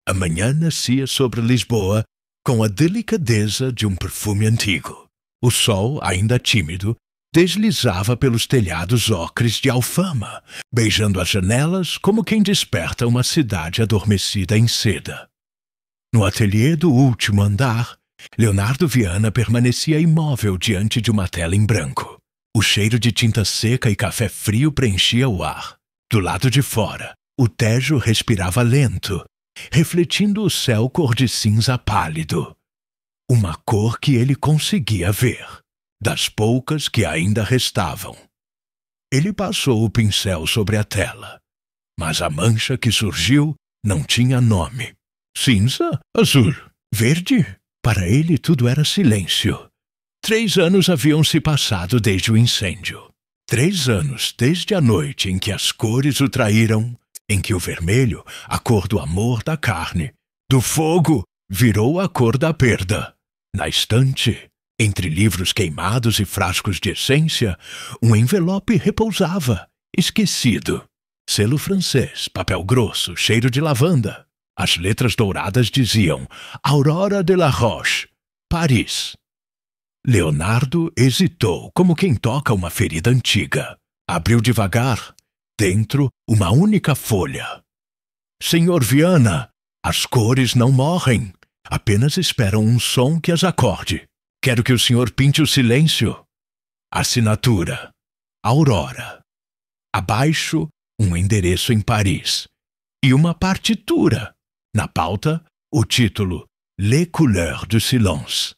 A manhã nascia sobre Lisboa com a delicadeza de um perfume antigo. O sol, ainda tímido, deslizava pelos telhados ocres de Alfama, beijando as janelas como quem desperta uma cidade adormecida em seda. No ateliê do último andar, Leonardo Viana permanecia imóvel diante de uma tela em branco. O cheiro de tinta seca e café frio preenchia o ar. Do lado de fora, o Tejo respirava lento, refletindo o céu cor de cinza pálido. Uma cor que ele conseguia ver, das poucas que ainda restavam. Ele passou o pincel sobre a tela, mas a mancha que surgiu não tinha nome. Cinza? Azul? Verde? Para ele tudo era silêncio. 3 anos haviam se passado desde o incêndio. 3 anos desde a noite em que as cores o traíram, em que o vermelho, a cor do amor da carne, do fogo, virou a cor da perda. Na estante, entre livros queimados e frascos de essência, um envelope repousava, esquecido. Selo francês, papel grosso, cheiro de lavanda. As letras douradas diziam Aurora de la Roche, Paris. Leonardo hesitou, como quem toca uma ferida antiga. Abriu devagar. Dentro, uma única folha. Senhor Viana, as cores não morrem. Apenas esperam um som que as acorde. Quero que o senhor pinte o silêncio. Assinatura. Aurora. Abaixo, um endereço em Paris. E uma partitura. Na pauta, o título Les couleurs du silence.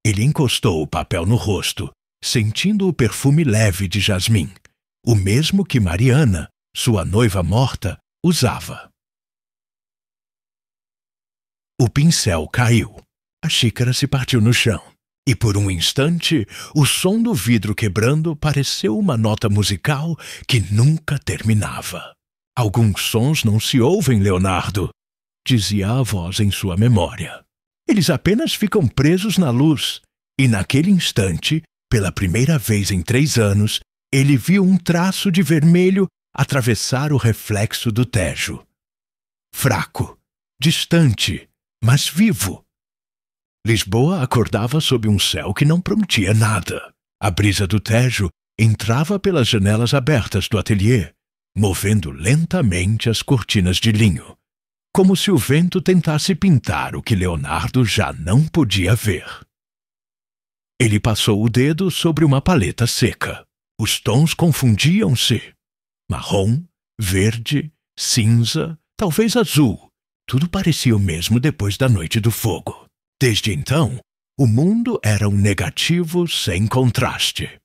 Ele encostou o papel no rosto, sentindo o perfume leve de jasmim, o mesmo que Mariana, sua noiva morta, usava. O pincel caiu. A xícara se partiu no chão. E por um instante, o som do vidro quebrando pareceu uma nota musical que nunca terminava. Alguns sons não se ouvem, Leonardo, dizia a voz em sua memória. Eles apenas ficam presos na luz. E naquele instante, pela primeira vez em 3 anos, ele viu um traço de vermelho atravessar o reflexo do Tejo. Fraco, distante, mas vivo. Lisboa acordava sob um céu que não prometia nada. A brisa do Tejo entrava pelas janelas abertas do ateliê, movendo lentamente as cortinas de linho, como se o vento tentasse pintar o que Leonardo já não podia ver. Ele passou o dedo sobre uma paleta seca. Os tons confundiam-se. Marrom, verde, cinza, talvez azul. Tudo parecia o mesmo depois da noite do fogo. Desde então, o mundo era um negativo sem contraste.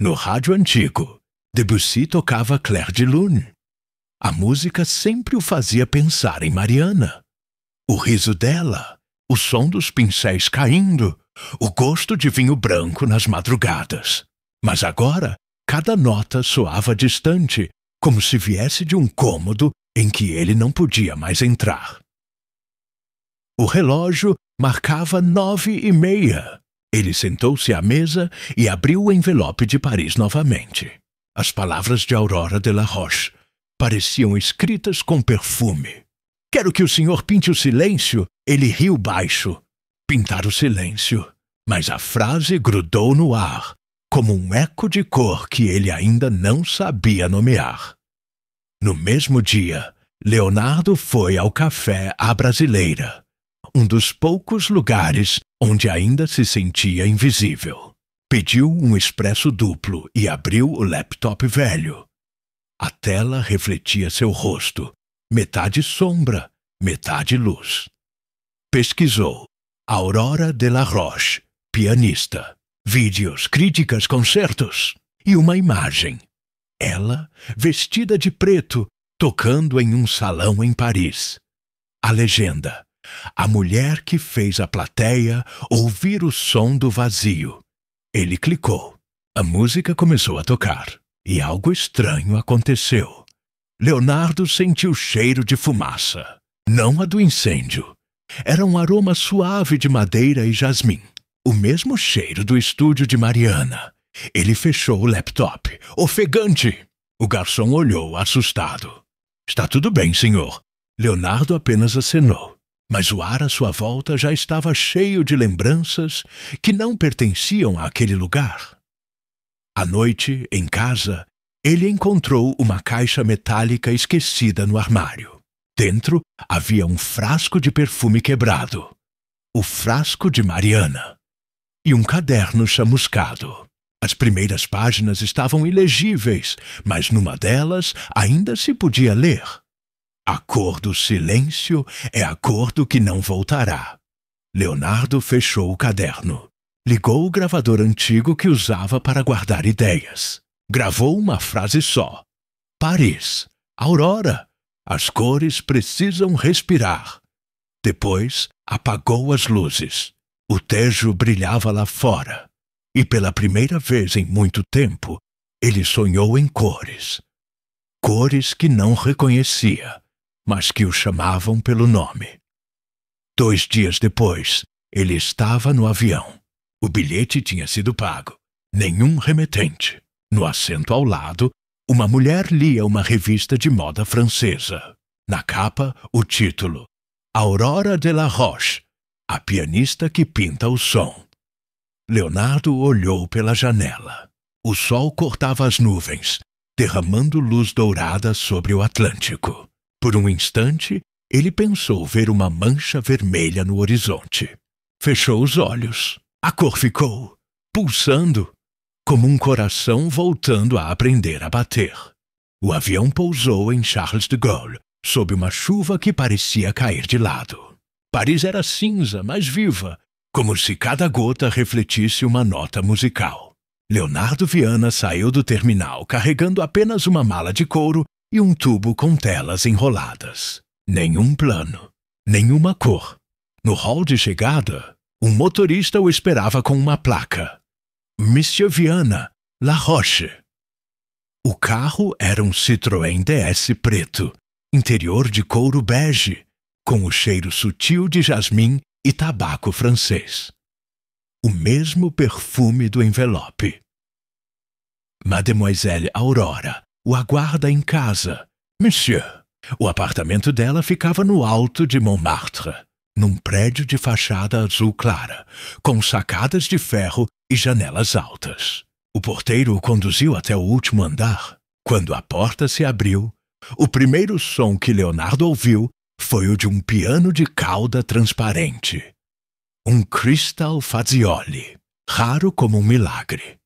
No rádio antigo, Debussy tocava Clair de Lune. A música sempre o fazia pensar em Mariana. O riso dela, o som dos pincéis caindo, o gosto de vinho branco nas madrugadas. Mas agora, cada nota soava distante, como se viesse de um cômodo em que ele não podia mais entrar. O relógio marcava 9h30. Ele sentou-se à mesa e abriu o envelope de Paris novamente. As palavras de Aurora de la Roche pareciam escritas com perfume. Quero que o senhor pinte o silêncio. Ele riu baixo. Pintar o silêncio. Mas a frase grudou no ar, como um eco de cor que ele ainda não sabia nomear. No mesmo dia, Leonardo foi ao café à Brasileira, um dos poucos lugares onde ainda se sentia invisível. Pediu um expresso duplo e abriu o laptop velho. A tela refletia seu rosto, metade sombra, metade luz. Pesquisou Aurora de la Roche, pianista, vídeos, críticas, concertos e uma imagem. Ela, vestida de preto, tocando em um salão em Paris. A legenda: a mulher que fez a plateia ouvir o som do vazio. Ele clicou. A música começou a tocar e algo estranho aconteceu. Leonardo sentiu cheiro de fumaça. Não a do incêndio. Era um aroma suave de madeira e jasmim. O mesmo cheiro do estúdio de Mariana. Ele fechou o laptop. Ofegante! O garçom olhou assustado. Está tudo bem, senhor. Leonardo apenas acenou, mas o ar à sua volta já estava cheio de lembranças que não pertenciam àquele lugar. À noite, em casa, ele encontrou uma caixa metálica esquecida no armário. Dentro havia um frasco de perfume quebrado, o frasco de Mariana, e um caderno chamuscado. As primeiras páginas estavam ilegíveis, mas numa delas ainda se podia ler: "A cor do silêncio é a cor do que não voltará." Leonardo fechou o caderno. Ligou o gravador antigo que usava para guardar ideias. Gravou uma frase só: "Paris, Aurora, as cores precisam respirar." Depois, apagou as luzes. O Tejo brilhava lá fora. E pela primeira vez em muito tempo, ele sonhou em cores. Cores que não reconhecia, mas que o chamavam pelo nome. 2 dias depois, ele estava no avião. O bilhete tinha sido pago. Nenhum remetente. No assento ao lado, uma mulher lia uma revista de moda francesa. Na capa, o título: Aurora de la Roche, a pianista que pinta o som. Leonardo olhou pela janela. O sol cortava as nuvens, derramando luz dourada sobre o Atlântico. Por um instante, ele pensou ver uma mancha vermelha no horizonte. Fechou os olhos. A cor ficou pulsando, como um coração voltando a aprender a bater. O avião pousou em Charles de Gaulle, sob uma chuva que parecia cair de lado. Paris era cinza, mas viva, como se cada gota refletisse uma nota musical. Leonardo Viana saiu do terminal carregando apenas uma mala de couro e um tubo com telas enroladas. Nenhum plano, nenhuma cor. No hall de chegada, um motorista o esperava com uma placa: Monsieur Viana, La Roche. O carro era um Citroën DS preto, interior de couro bege, com o cheiro sutil de jasmim e tabaco francês. O mesmo perfume do envelope. Mademoiselle Aurora o aguarda em casa, Monsieur. O apartamento dela ficava no alto de Montmartre, num prédio de fachada azul clara, com sacadas de ferro e janelas altas. O porteiro o conduziu até o último andar. Quando a porta se abriu, o primeiro som que Leonardo ouviu foi o de um piano de cauda transparente. Um Crystal Fazioli, raro como um milagre.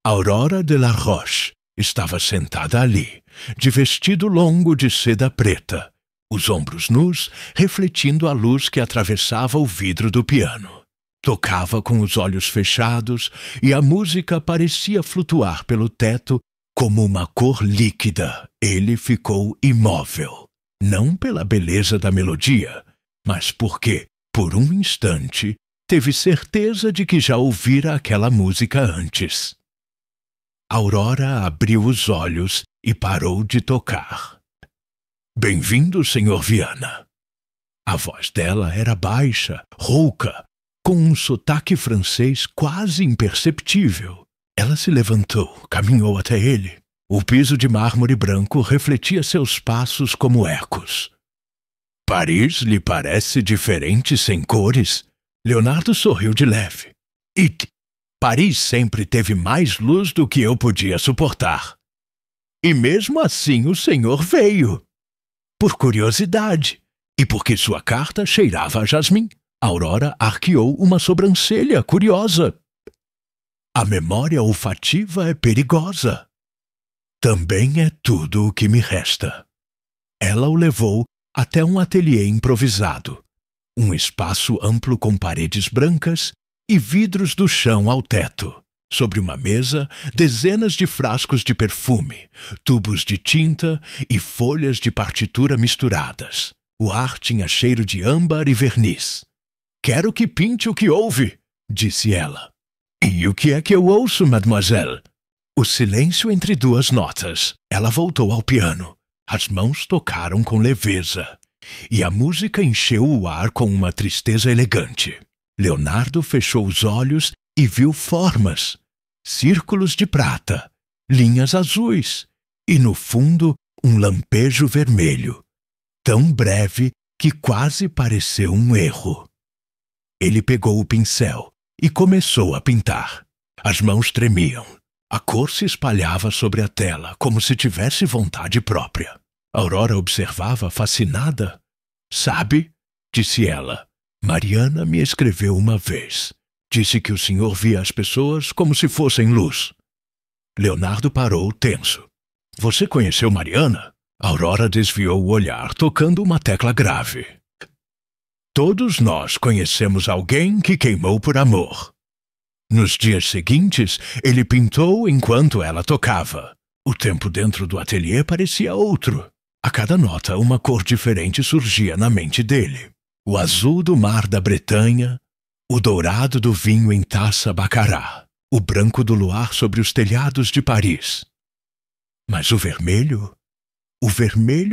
Aurora de la Roche estava sentada ali, de vestido longo de seda preta, os ombros nus refletindo a luz que atravessava o vidro do piano. Tocava com os olhos fechados e a música parecia flutuar pelo teto como uma cor líquida. Ele ficou imóvel, não pela beleza da melodia, mas porque, por um instante, teve certeza de que já ouvira aquela música antes. Aurora abriu os olhos e parou de tocar. "Bem-vindo, Sr. Viana." A voz dela era baixa, rouca, com um sotaque francês quase imperceptível. Ela se levantou, caminhou até ele. O piso de mármore branco refletia seus passos como ecos. "Paris lhe parece diferente sem cores?" Leonardo sorriu de leve. Paris sempre teve mais luz do que eu podia suportar. E mesmo assim o senhor veio. Por curiosidade, e porque sua carta cheirava a jasmim. Aurora arqueou uma sobrancelha curiosa. A memória olfativa é perigosa. Também é tudo o que me resta. Ela o levou até um ateliê improvisado. Um espaço amplo com paredes brancas e vidros do chão ao teto. Sobre uma mesa, dezenas de frascos de perfume, tubos de tinta e folhas de partitura misturadas. O ar tinha cheiro de âmbar e verniz. "Quero que pinte o que houve", disse ela. "E o que é que eu ouço, mademoiselle?" O silêncio entre duas notas. Ela voltou ao piano. As mãos tocaram com leveza. E a música encheu o ar com uma tristeza elegante. Leonardo fechou os olhos e viu formas, círculos de prata, linhas azuis e, no fundo, um lampejo vermelho. tão breve que quase pareceu um erro. Ele pegou o pincel e começou a pintar. As mãos tremiam. A cor se espalhava sobre a tela, como se tivesse vontade própria. Aurora observava, fascinada. "Sabe", disse ela, "Mariana me escreveu uma vez. Disse que o senhor via as pessoas como se fossem luz." Leonardo parou, tenso. "Você conheceu Mariana?" Aurora desviou o olhar, tocando uma tecla grave. "Todos nós conhecemos alguém que queimou por amor." Nos dias seguintes, ele pintou enquanto ela tocava. O tempo dentro do ateliê parecia outro. A cada nota, uma cor diferente surgia na mente dele. O azul do mar da Bretanha, o dourado do vinho em taça Baccarat, o branco do luar sobre os telhados de Paris. Mas o vermelho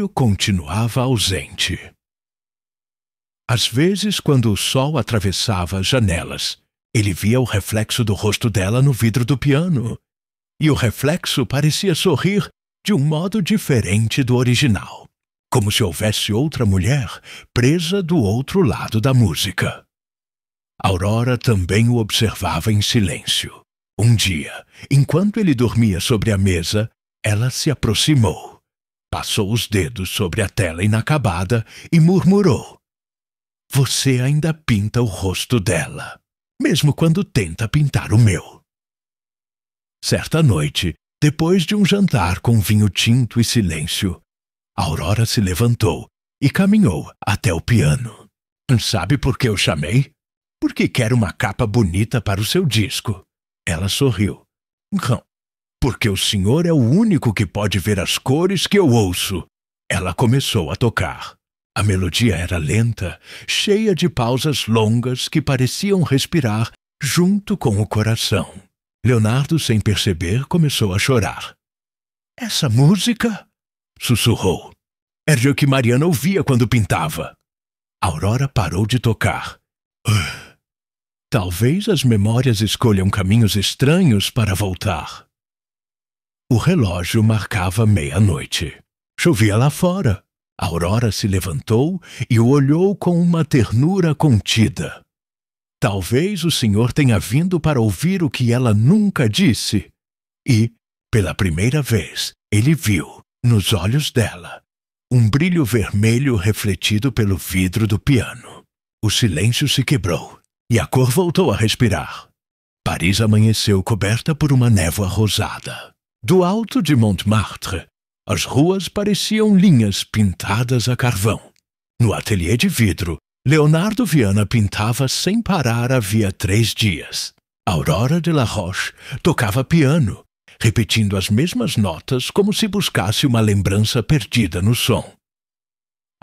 continuava ausente. Às vezes, quando o sol atravessava as janelas, ele via o reflexo do rosto dela no vidro do piano, e o reflexo parecia sorrir de um modo diferente do original, como se houvesse outra mulher presa do outro lado da música. Aurora também o observava em silêncio. Um dia, enquanto ele dormia sobre a mesa, ela se aproximou, passou os dedos sobre a tela inacabada e murmurou: "Você ainda pinta o rosto dela, mesmo quando tenta pintar o meu." Certa noite, depois de um jantar com vinho tinto e silêncio, Aurora se levantou e caminhou até o piano. "Sabe por que eu chamei? Porque quero uma capa bonita para o seu disco." Ela sorriu. "Não, porque o senhor é o único que pode ver as cores que eu ouço." Ela começou a tocar. A melodia era lenta, cheia de pausas longas que pareciam respirar junto com o coração. Leonardo, sem perceber, começou a chorar. "Essa música?" sussurrou. "Era o que Mariana ouvia quando pintava." Aurora parou de tocar. Talvez as memórias escolham caminhos estranhos para voltar." O relógio marcava meia-noite. Chovia lá fora. Aurora se levantou e o olhou com uma ternura contida. Talvez o senhor tenha vindo para ouvir o que ela nunca disse. E, pela primeira vez, ele viu, nos olhos dela, um brilho vermelho refletido pelo vidro do piano. O silêncio se quebrou e a cor voltou a respirar. Paris amanheceu coberta por uma névoa rosada. Do alto de Montmartre, as ruas pareciam linhas pintadas a carvão. No ateliê de vidro, Leonardo Viana pintava sem parar havia 3 dias. Aurora de la Roche tocava piano, repetindo as mesmas notas como se buscasse uma lembrança perdida no som.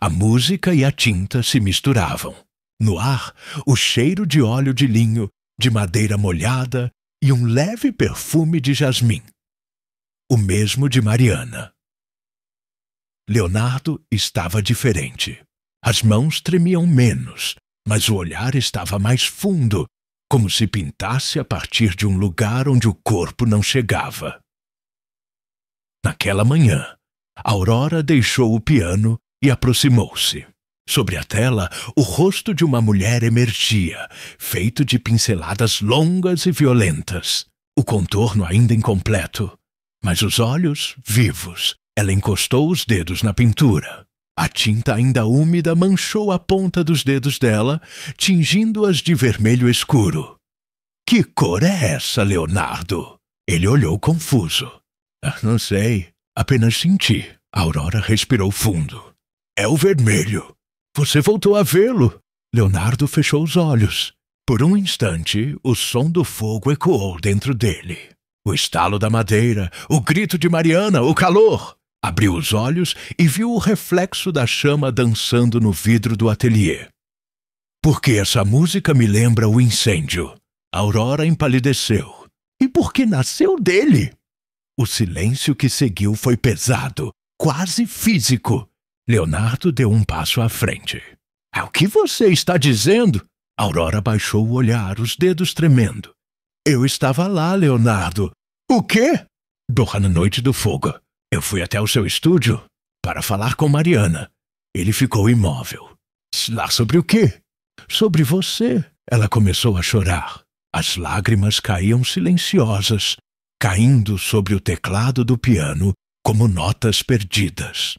A música e a tinta se misturavam. No ar, o cheiro de óleo de linho, de madeira molhada e um leve perfume de jasmim. O mesmo de Mariana. Leonardo estava diferente. As mãos tremiam menos, mas o olhar estava mais fundo, como se pintasse a partir de um lugar onde o corpo não chegava. Naquela manhã, Aurora deixou o piano e aproximou-se. Sobre a tela, o rosto de uma mulher emergia, feito de pinceladas longas e violentas. O contorno ainda incompleto, mas os olhos vivos. Ela encostou os dedos na pintura. A tinta ainda úmida manchou a ponta dos dedos dela, tingindo-as de vermelho escuro. "Que cor é essa, Leonardo?" Ele olhou confuso. Não sei, apenas senti." Aurora respirou fundo. "É o vermelho. Você voltou a vê-lo." Leonardo fechou os olhos. Por um instante, o som do fogo ecoou dentro dele. O estalo da madeira, o grito de Mariana, o calor. Abriu os olhos e viu o reflexo da chama dançando no vidro do ateliê. "Porque essa música me lembra o incêndio." Aurora empalideceu. "E porque nasceu dele?" O silêncio que seguiu foi pesado, quase físico. Leonardo deu um passo à frente. "É o que você está dizendo?" Aurora baixou o olhar, os dedos tremendo. "Eu estava lá, Leonardo." "O quê?" "Na noite do fogo. Eu fui até o seu estúdio para falar com Mariana. Ele ficou imóvel. Lá sobre o quê? Sobre você. Ela começou a chorar. As lágrimas caíam silenciosas, caindo sobre o teclado do piano como notas perdidas.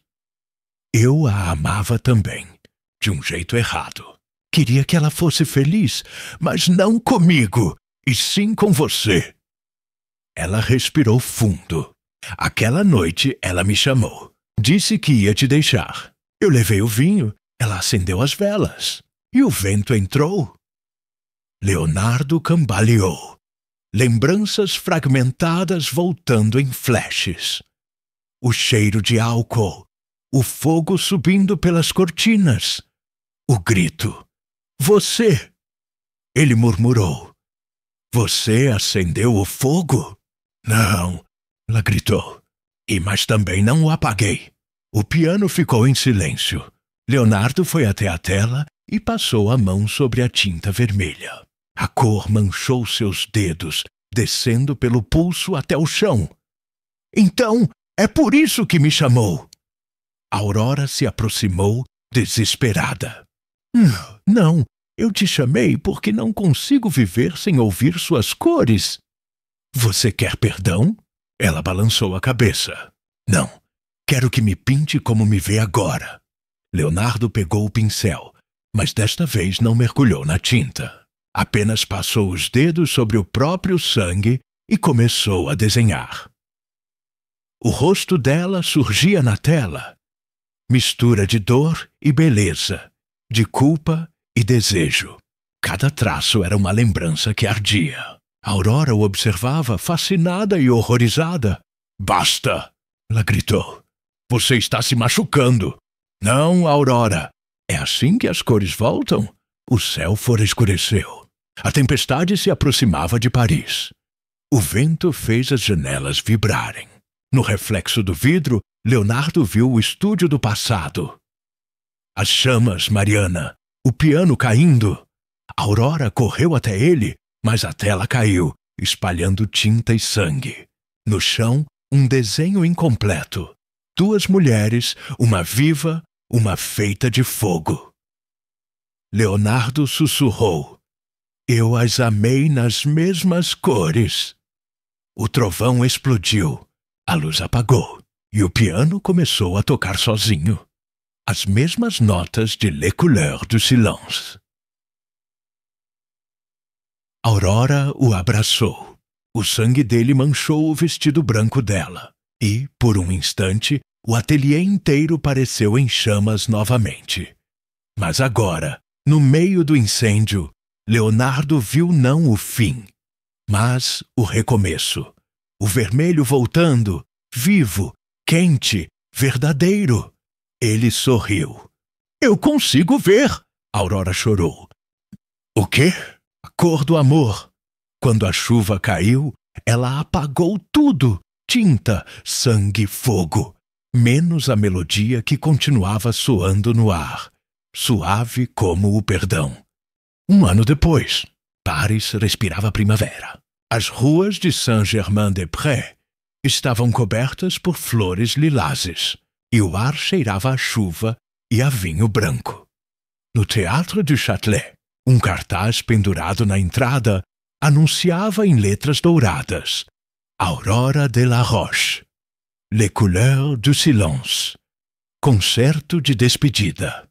Eu a amava também, de um jeito errado. Queria que ela fosse feliz, mas não comigo, e sim com você. Ela respirou fundo. Aquela noite ela me chamou. Disse que ia te deixar. Eu levei o vinho, ela acendeu as velas. E o vento entrou. Leonardo cambaleou. Lembranças fragmentadas voltando em flashes. O cheiro de álcool. O fogo subindo pelas cortinas. O grito. Você! Ele murmurou. Você acendeu o fogo? Não, ela gritou. Mas também não o apaguei. O piano ficou em silêncio. Leonardo foi até a tela e passou a mão sobre a tinta vermelha. A cor manchou seus dedos, descendo pelo pulso até o chão. Então, é por isso que me chamou. Aurora se aproximou, desesperada. Não, eu te chamei porque não consigo viver sem ouvir suas cores. Você quer perdão? Ela balançou a cabeça. Não, quero que me pinte como me vê agora. Leonardo pegou o pincel, mas desta vez não mergulhou na tinta. Apenas passou os dedos sobre o próprio sangue e começou a desenhar. O rosto dela surgia na tela. Mistura de dor e beleza, de culpa e desejo. Cada traço era uma lembrança que ardia. Aurora o observava, fascinada e horrorizada. Basta! Ela gritou. Você está se machucando. Não, Aurora. É assim que as cores voltam? O céu escureceu. A tempestade se aproximava de Paris. O vento fez as janelas vibrarem. No reflexo do vidro, Leonardo viu o estúdio do passado. As chamas, Mariana. O piano caindo. Aurora correu até ele, mas a tela caiu, espalhando tinta e sangue. No chão, um desenho incompleto. 2 mulheres, uma viva, uma feita de fogo. Leonardo sussurrou. Eu as amei nas mesmas cores. O trovão explodiu. A luz apagou e o piano começou a tocar sozinho. As mesmas notas de Les Couleurs du Silence. Aurora o abraçou. O sangue dele manchou o vestido branco dela. E, por um instante, o ateliê inteiro pareceu em chamas novamente. Mas agora, no meio do incêndio, Leonardo viu não o fim, mas o recomeço. O vermelho voltando, vivo, quente, verdadeiro. Ele sorriu. Eu consigo ver! Aurora chorou. O quê? A cor do amor. Quando a chuva caiu, ela apagou tudo. Tinta, sangue, fogo. Menos a melodia que continuava soando no ar. Suave como o perdão. 1 ano depois, Paris respirava primavera. As ruas de Saint-Germain-des-Prés estavam cobertas por flores lilazes, e o ar cheirava a chuva e a vinho branco. No Théâtre du Châtelet, um cartaz pendurado na entrada anunciava em letras douradas: Aurora de la Roche, Les Couleurs du Silence, concerto de despedida.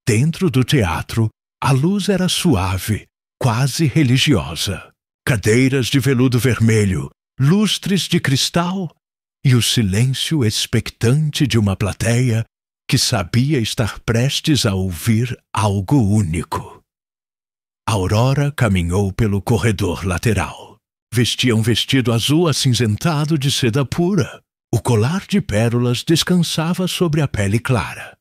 Dentro do teatro, a luz era suave, quase religiosa. Cadeiras de veludo vermelho, lustres de cristal e o silêncio expectante de uma plateia que sabia estar prestes a ouvir algo único. Aurora caminhou pelo corredor lateral. Vestia um vestido azul acinzentado de seda pura. O colar de pérolas descansava sobre a pele clara.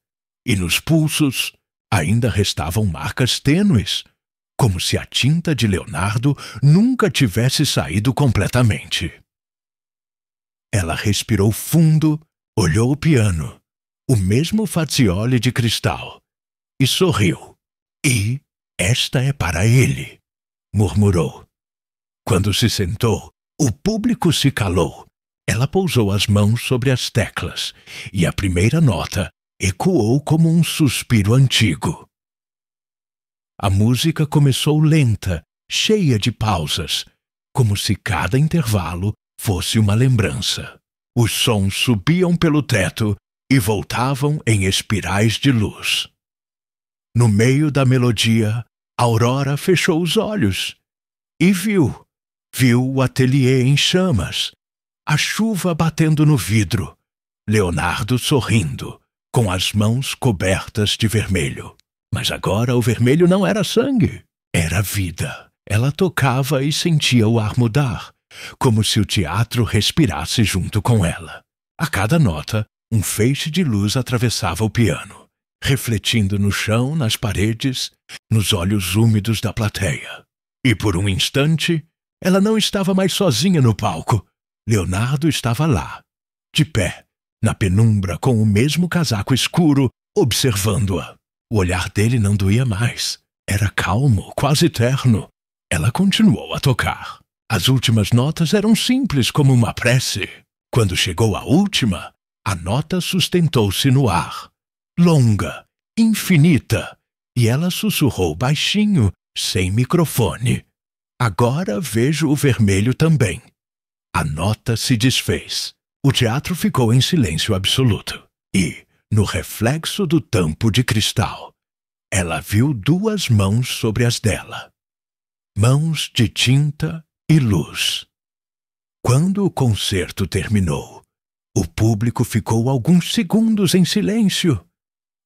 E nos pulsos ainda restavam marcas tênues, como se a tinta de Leonardo nunca tivesse saído completamente. Ela respirou fundo, olhou o piano, o mesmo fazioli de cristal, e sorriu. E esta é para ele, murmurou. Quando se sentou, o público se calou. Ela pousou as mãos sobre as teclas, e a primeira nota, ecoou como um suspiro antigo. A música começou lenta, cheia de pausas, como se cada intervalo fosse uma lembrança. Os sons subiam pelo teto e voltavam em espirais de luz. No meio da melodia, Aurora fechou os olhos e viu o ateliê em chamas, a chuva batendo no vidro, Leonardo sorrindo, com as mãos cobertas de vermelho. Mas agora o vermelho não era sangue, era vida. Ela tocava e sentia o ar mudar, como se o teatro respirasse junto com ela. A cada nota, um feixe de luz atravessava o piano, refletindo no chão, nas paredes, nos olhos úmidos da plateia. E por um instante, ela não estava mais sozinha no palco. Leonardo estava lá, de pé, na penumbra, com o mesmo casaco escuro, observando-a. O olhar dele não doía mais. Era calmo, quase terno. Ela continuou a tocar. As últimas notas eram simples como uma prece. Quando chegou a última, a nota sustentou-se no ar. Longa, infinita, e ela sussurrou baixinho, sem microfone. Agora vejo o vermelho também. A nota se desfez. O teatro ficou em silêncio absoluto. E, no reflexo do tampo de cristal, ela viu duas mãos sobre as dela. Mãos de tinta e luz. Quando o concerto terminou, o público ficou alguns segundos em silêncio.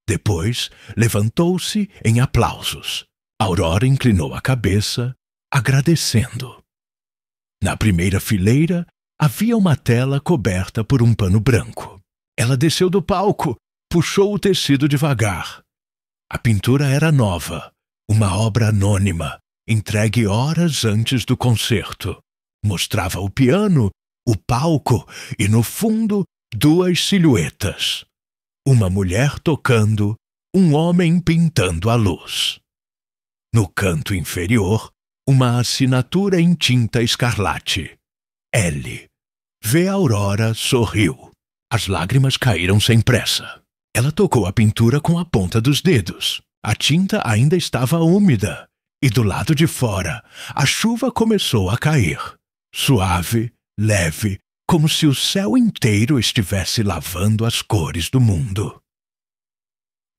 Depois, levantou-se em aplausos. Aurora inclinou a cabeça, agradecendo. Na primeira fileira, havia uma tela coberta por um pano branco. Ela desceu do palco, puxou o tecido devagar. A pintura era nova, uma obra anônima, entregue horas antes do concerto. Mostrava o piano, o palco e, no fundo, duas silhuetas. Uma mulher tocando, um homem pintando a luz. No canto inferior, uma assinatura em tinta escarlate. L. Vê Aurora, sorriu. As lágrimas caíram sem pressa. Ela tocou a pintura com a ponta dos dedos. A tinta ainda estava úmida. E do lado de fora, a chuva começou a cair. Suave, leve, como se o céu inteiro estivesse lavando as cores do mundo.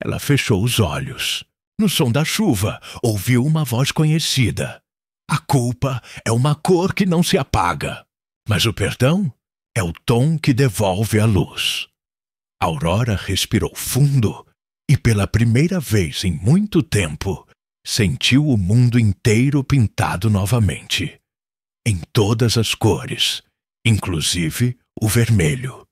Ela fechou os olhos. No som da chuva, ouviu uma voz conhecida. A culpa é uma cor que não se apaga, mas o perdão é o tom que devolve a luz. Aurora respirou fundo e, pela primeira vez em muito tempo, sentiu o mundo inteiro pintado novamente, em todas as cores, inclusive o vermelho.